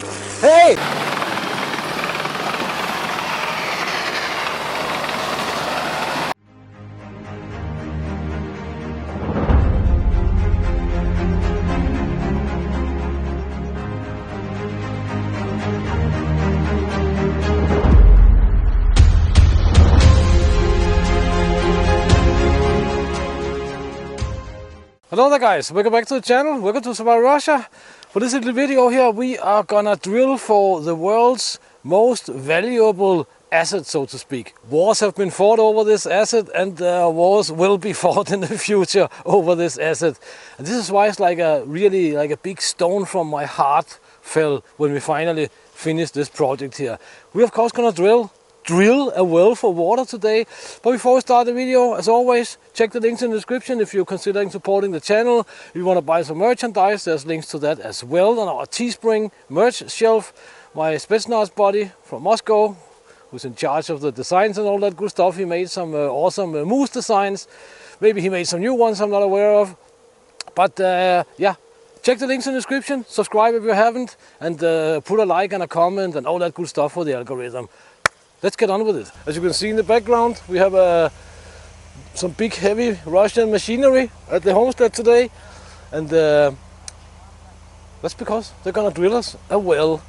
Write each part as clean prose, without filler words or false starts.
Hey! Hello there guys, welcome back to the channel, welcome to Savotta Russia. For this little video here we are gonna drill for the world's most valuable asset, so to speak. Wars have been fought over this asset and wars will be fought in the future over this asset. And this is why it's like a really like a big stone from my heart fell when we finally finished this project here. We're of course gonna drill a well for water today, but before we start the video, as always, check the links in the description if you're considering supporting the channel. If you want to buy some merchandise, there's links to that as well on our Teespring merch shelf. My Spetsnaz buddy from Moscow, who's in charge of the designs and all that good stuff, he made some awesome moose designs. Maybe he made some new ones I'm not aware of, but yeah, check the links in the description, subscribe if you haven't, and put a like and a comment and all that good stuff for the algorithm. Let's get on with it. As you can see in the background, we have some big heavy Russian machinery at the homestead today, and that's because they're gonna drill us a well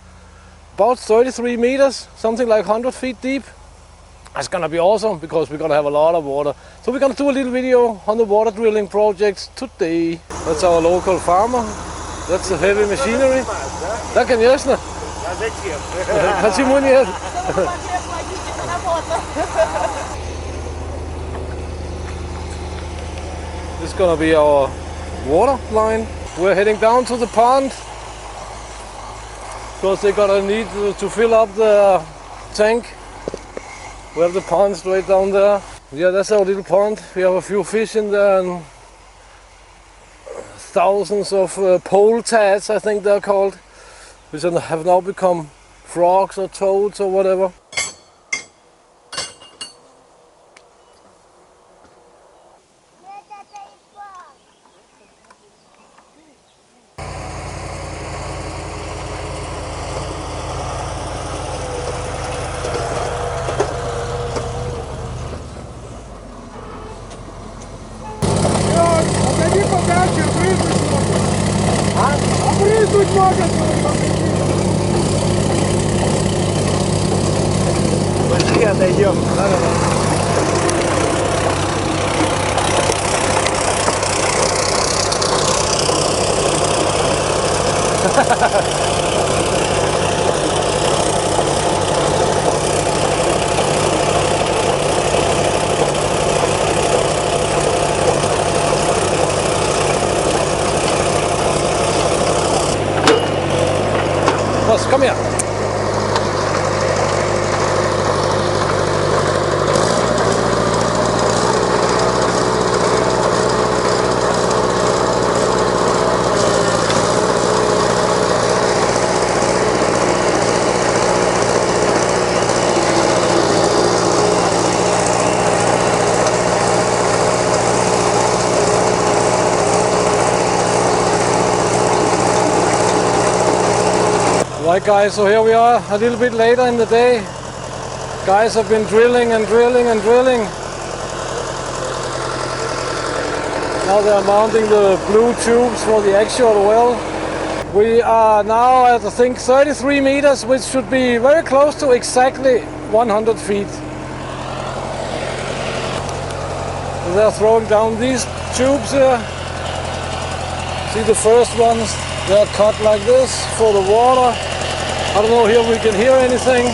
about 33 meters, something like 100 feet deep. That's gonna be awesome because we're gonna have a lot of water. So we're gonna do a little video on the water drilling project today. That's our local farmer. That's the heavy machinery. Tak, конечно. Почему нет? This is gonna be our water line. We're heading down to the pond because they're gonna need to fill up the tank. We have the pond straight down there. Yeah, that's our little pond. We have a few fish in there and thousands of poletats, I think they're called, which have now become frogs or toads or whatever. Отойдем. Lars, come here. Right guys, so here we are a little bit later in the day. Guys have been drilling and drilling and drilling. Now they are mounting the blue tubes for the actual well. We are now at I think 33 meters, which should be very close to exactly 100 feet. So they're throwing down these tubes here. See the first ones, they're cut like this for the water. I don't know here we can hear anything.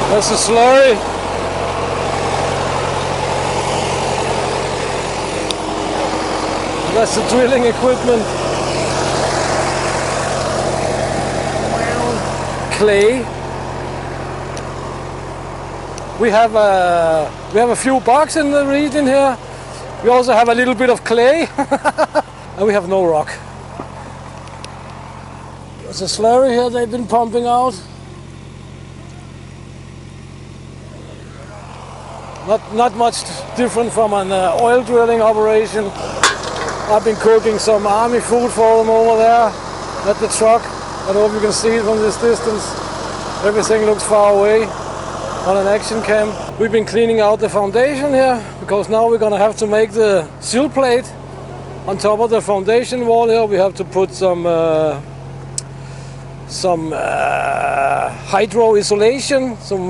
That's a slurry. That's the drilling equipment. Clay. We have a few bugs in the region here. We also have a little bit of clay, and we have no rock. There's a slurry here they've been pumping out. Not much different from an oil drilling operation. I've been cooking some army food for them over there at the truck. I don't know if you can see it from this distance. Everything looks far away on an action cam. We've been cleaning out the foundation here because now we're gonna have to make the sill plate on top of the foundation wall here. We have to put some hydro insulation, some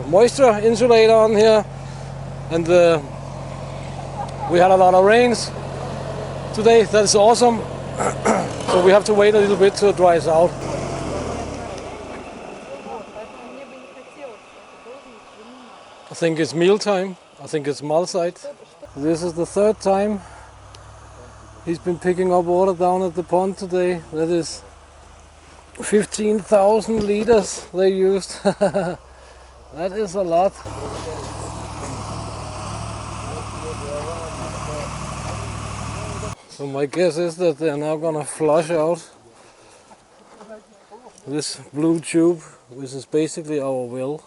moisture insulator on here, and we had a lot of rains today. That's awesome. So we have to wait a little bit till it dries out. I think it's meal time. I think it's Malzeit. This is the third time he's been picking up water down at the pond today. That is 15,000 liters they used. That is a lot. So my guess is that they're now gonna flush out this blue tube, which is basically our well.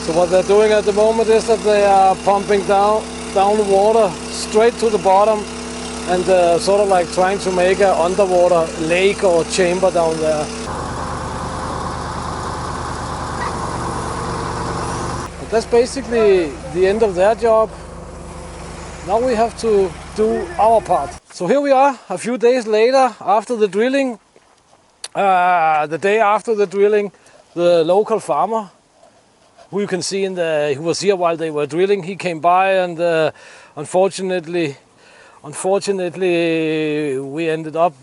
So what they're doing at the moment is that they are pumping down the water straight to the bottom and sort of like trying to make an underwater lake or chamber down there. But that's basically the end of their job. Now we have to do our part. So here we are a few days later after the drilling. The day after the drilling, the local farmer, who you can see who was here while they were drilling, he came by, and unfortunately we ended up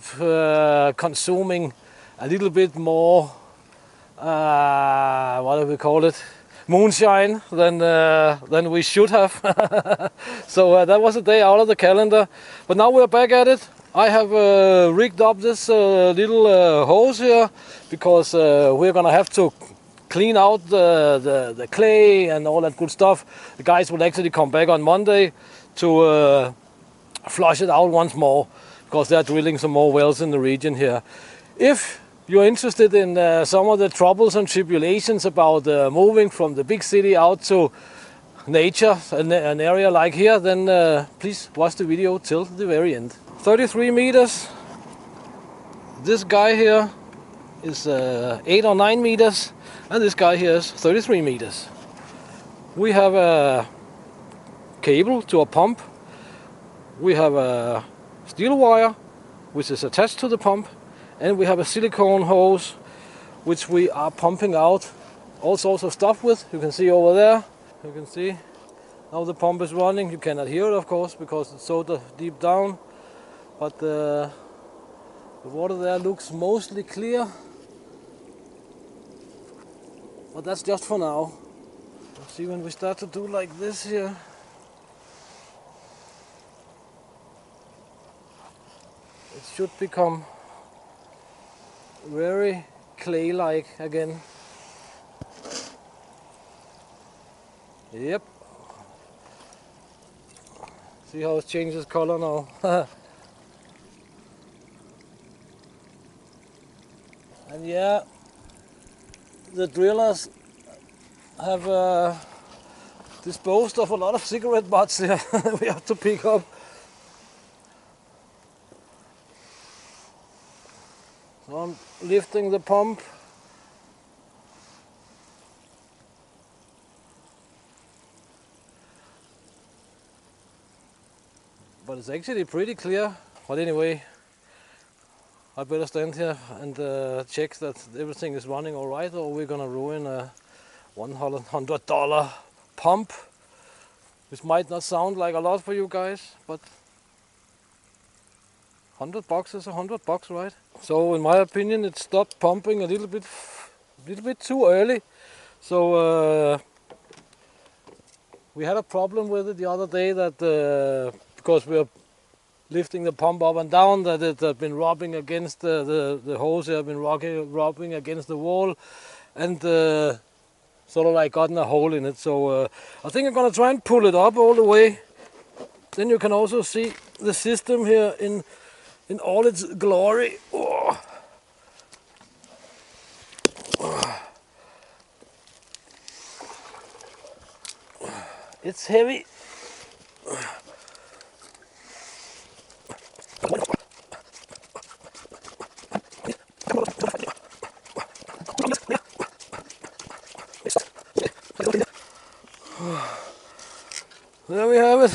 consuming a little bit more, what do we call it, moonshine than we should have. So that was a day out of the calendar, but now we're back at it. I have rigged up this little hose here because we're gonna have to clean out the clay and all that good stuff. The guys will actually come back on Monday to flush it out once more because they're drilling some more wells in the region here. If you're interested in some of the troubles and tribulations about moving from the big city out to nature, an area like here, then please watch the video till the very end. 33 meters. This guy here is 8 or 9 meters. And this guy here is 33 meters. We have a cable to a pump. We have a steel wire which is attached to the pump, and we have a silicone hose which we are pumping out all sorts of stuff with. You can see over there. You can see now the pump is running. You cannot hear it, of course, because it's so deep down, but the water there looks mostly clear. But that's just for now. Let's see when we start to do like this here. It should become very clay-like again. Yep. See how it changes color now. And yeah, the drillers have disposed of a lot of cigarette butts here. We have to pick up. So I'm lifting the pump. But it's actually pretty clear. But anyway, I better stand here and check that everything is running all right, or we're gonna ruin a $100 pump, which might not sound like a lot for you guys, but $100 is $100, right? So in my opinion, it stopped pumping a little bit a little bit too early. So we had a problem with it the other day that because we were lifting the pump up and down, that it had been rubbing against the hose, it had been rubbing against the wall, and sort of like gotten a hole in it. So I think I'm gonna try and pull it up all the way. Then you can also see the system here in all its glory. Oh. It's heavy. There we have it.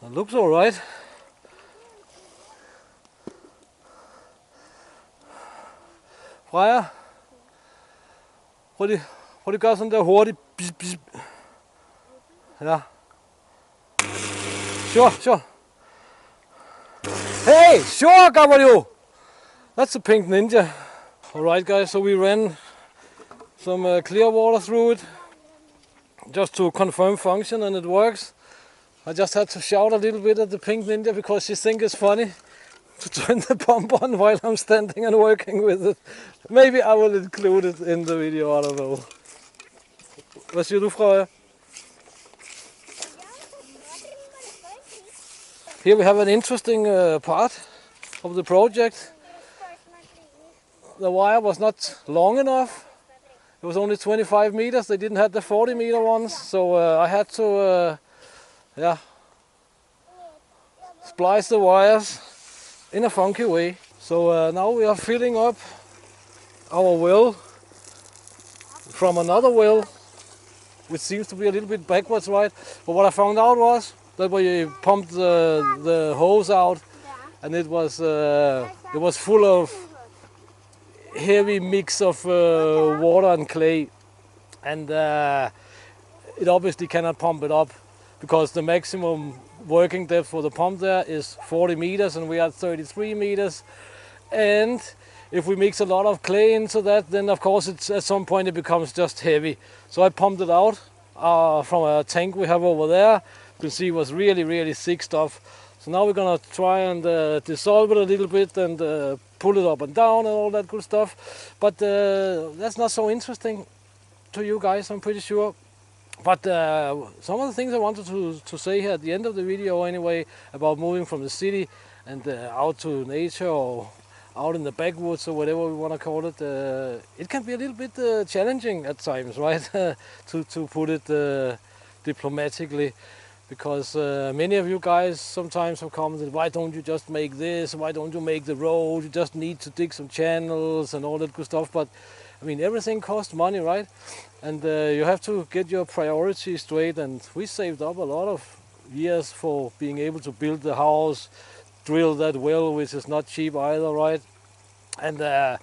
It looks all right. Freja, prøv lige at gøre sådan der hurtigt. Ja. Sure. Hey, sure, Gabriel! That's the pink ninja. Alright guys, so we ran some clear water through it just to confirm function, and it works. I just had to shout a little bit at the pink ninja because she thinks it's funny to turn the pump on while I'm standing and working with it. Maybe I will include it in the video, I don't know. Hvad siger du, Freja? Here we have an interesting part of the project. The wire was not long enough. It was only 25 meters. They didn't have the 40-meter ones, so I had to splice the wires in a funky way. So now we are filling up our well from another well, which seems to be a little bit backwards, right? But what I found out was that when you pumped the hose out, and it was full of heavy mix of water and clay, and it obviously cannot pump it up because the maximum working depth for the pump there is 40 meters and we are at 33 meters. And if we mix a lot of clay into that, then of course at some point it becomes just heavy. So I pumped it out from a tank we have over there. You can see it was really thick stuff. So now we're gonna try and dissolve it a little bit and pull it up and down and all that good stuff. But that's not so interesting to you guys, I'm pretty sure. But some of the things I wanted to say here at the end of the video anyway, about moving from the city and out to nature or out in the backwoods or whatever we want to call it, it can be a little bit challenging at times, right? to put it diplomatically. Because many of you guys sometimes have commented, why don't you just make this, why don't you make the road, you just need to dig some channels and all that good stuff. But I mean, everything costs money, right? And you have to get your priorities straight, and we saved up a lot of years for being able to build the house, drill that well, which is not cheap either, right? And I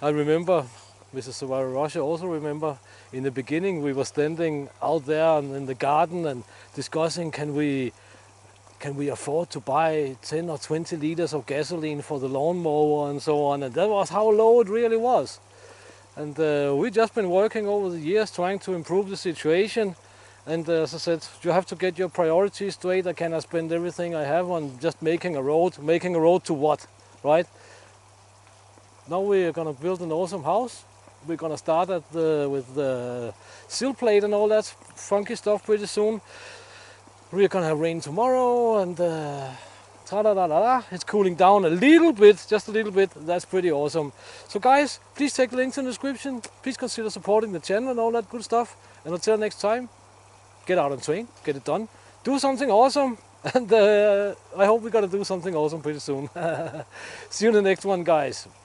remember, Mrs. Savotta Russia also remember, in the beginning we were standing out there in the garden and discussing, can we afford to buy 10 or 20 liters of gasoline for the lawnmower and so on, and that was how low it really was. And we've just been working over the years trying to improve the situation, and as I said, you have to get your priorities straight. I cannot spend everything I have on just making a road to what, right? Now we're gonna build an awesome house. We're gonna start with the sill plate and all that funky stuff pretty soon. We're gonna have rain tomorrow, and it's cooling down a little bit, just a little bit. That's pretty awesome. So guys, please check the links in the description. Please consider supporting the channel and all that good stuff. And until next time, get out and train, get it done, do something awesome, and I hope we're gonna do something awesome pretty soon. See you in the next one, guys.